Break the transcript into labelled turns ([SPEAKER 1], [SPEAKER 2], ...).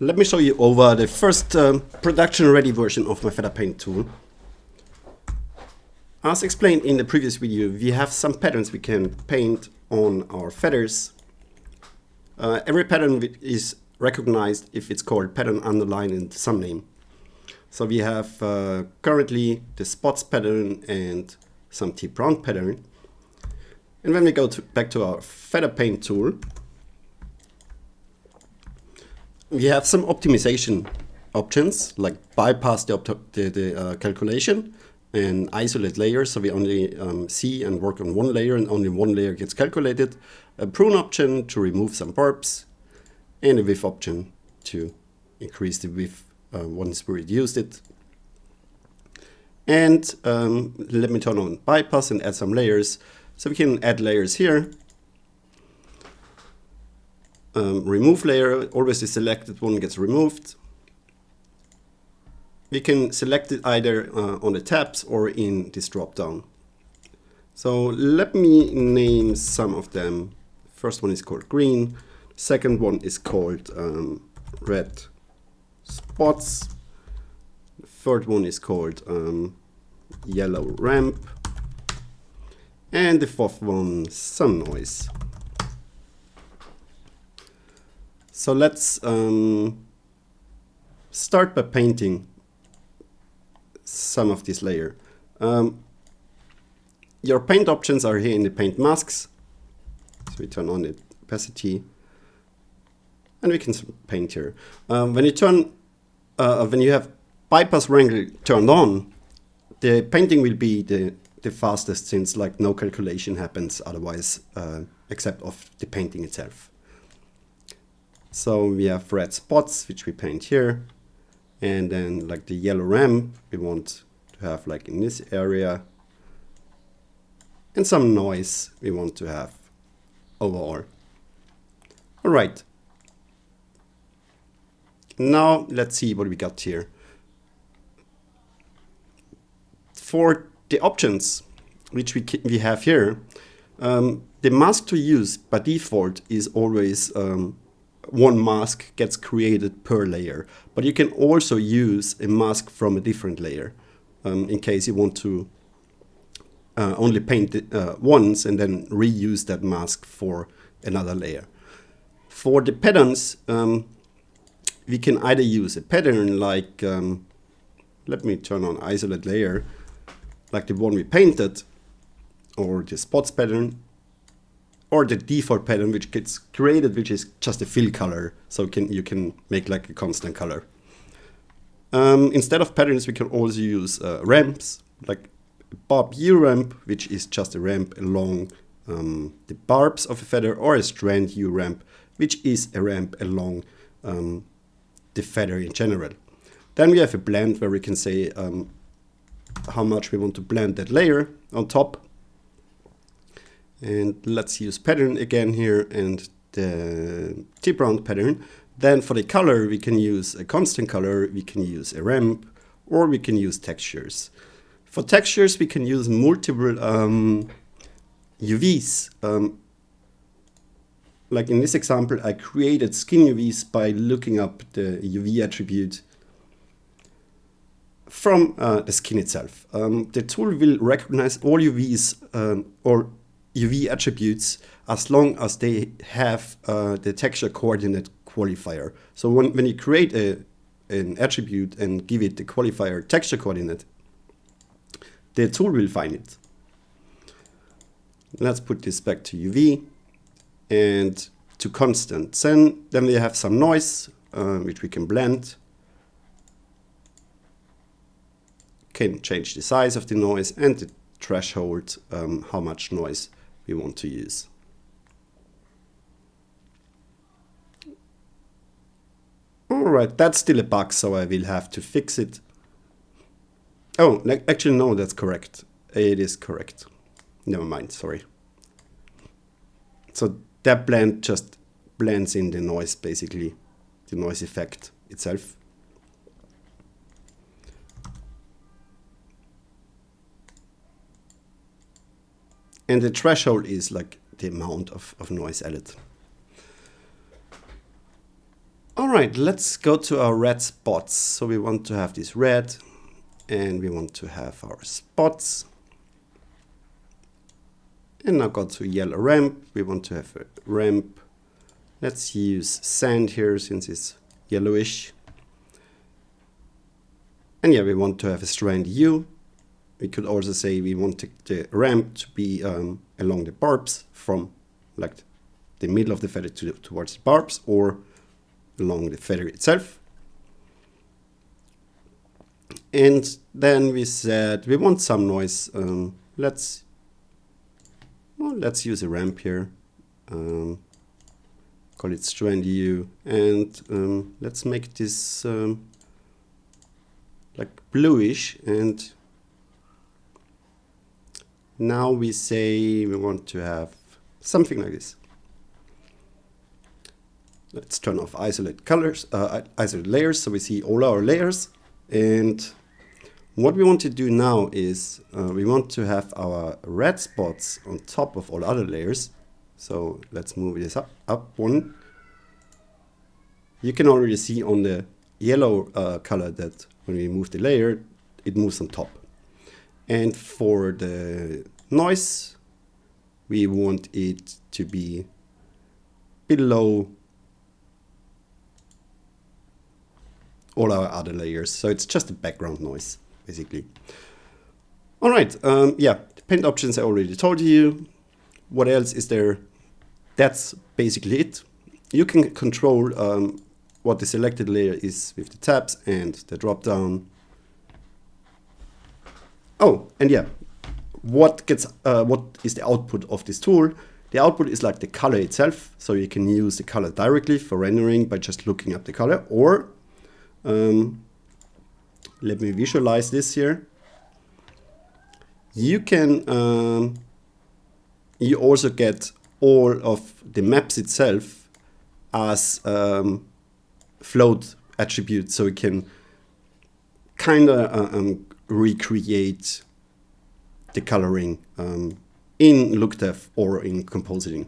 [SPEAKER 1] Let me show you over the first production ready version of my featherPaint tool. As explained in the previous video, we have some patterns we can paint on our feathers. Every pattern is recognized if it's called pattern underline in some name. So we have currently the spots pattern and some T-brown pattern. And when we go back to our featherPaint tool, we have some optimization options, like bypass the calculation and isolate layers, so we only see and work on one layer and only one layer gets calculated. A prune option to remove some barbs, and a width option to increase the width once we reduced it. And let me turn on bypass and add some layers. So we can add layers here. Remove layer, always the selected one gets removed. We can select it either on the tabs or in this drop down. So let me name some of them. First one is called green. Second one is called red spots. The third one is called yellow ramp. And the fourth one, some noise. So let's start by painting some of this layer. Your paint options are here in the paint masks. So we turn on the opacity and we can paint here. When you have bypass wrangle turned on, the painting will be the fastest, since like no calculation happens otherwise except of the painting itself. So we have red spots, which we paint here. And then like the yellow ramp, we want to have like in this area. And some noise we want to have overall. All right. Now let's see what we got here. For the options, which we have here, the mask to use by default is always one mask gets created per layer, but you can also use a mask from a different layer in case you want to only paint it once and then reuse that mask for another layer. For the patterns, we can either use a pattern like, let me turn on isolate layer, like the one we painted, or the spots pattern, or the default pattern which gets created, which is just a fill color, so you can make like a constant color. Instead of patterns, we can also use ramps, like a barb U ramp, which is just a ramp along the barbs of a feather, or a strand U ramp, which is a ramp along the feather in general. Then we have a blend where we can say how much we want to blend that layer on top. And let's use pattern again here and the T-brown pattern. Then for the color, we can use a constant color, we can use a ramp, or we can use textures. For textures, we can use multiple UVs. Like in this example, I created skin UVs by looking up the UV attribute from the skin itself. The tool will recognize all UVs or UV attributes as long as they have the texture coordinate qualifier. So when you create an attribute and give it the qualifier texture coordinate, the tool will find it. Let's put this back to UV and to constant. Then we have some noise, which we can blend. Can change the size of the noise and the threshold, how much noise we want to use. Alright, that's still a bug, so I will have to fix it. Oh, actually no, that's correct. It is correct. Never mind, sorry. So that blend just blends in the noise, basically, the noise effect itself. And the threshold is like the amount of noise added. All right, let's go to our red spots. So we want to have this red and we want to have our spots. And now go to yellow ramp. We want to have a ramp. Let's use sand here since it's yellowish. And yeah, we want to have a strand U. We could also say we want the ramp to be along the barbs from like the middle of the feather towards the barbs or along the feather itself. And then we said we want some noise. Let's use a ramp here. Call it strand U, and let's make this like bluish. And now we say we want to have something like this. Let's turn off isolate colors, isolate layers, so we see all our layers. And what we want to do now is we want to have our red spots on top of all other layers. So let's move this up one. You can already see on the yellow color that when we move the layer, it moves on top. And for the noise, we want it to be below all our other layers. So it's just a background noise, basically. All right, yeah, the paint options I already told you. What else is there? That's basically it. You can control what the selected layer is with the tabs and the drop down. Oh, and yeah, what is the output of this tool? The output is like the color itself. So you can use the color directly for rendering by just looking up the color, or let me visualize this here. You can, you also get all of the maps itself as float attributes, so you can kind of recreate the coloring in LookDev or in compositing.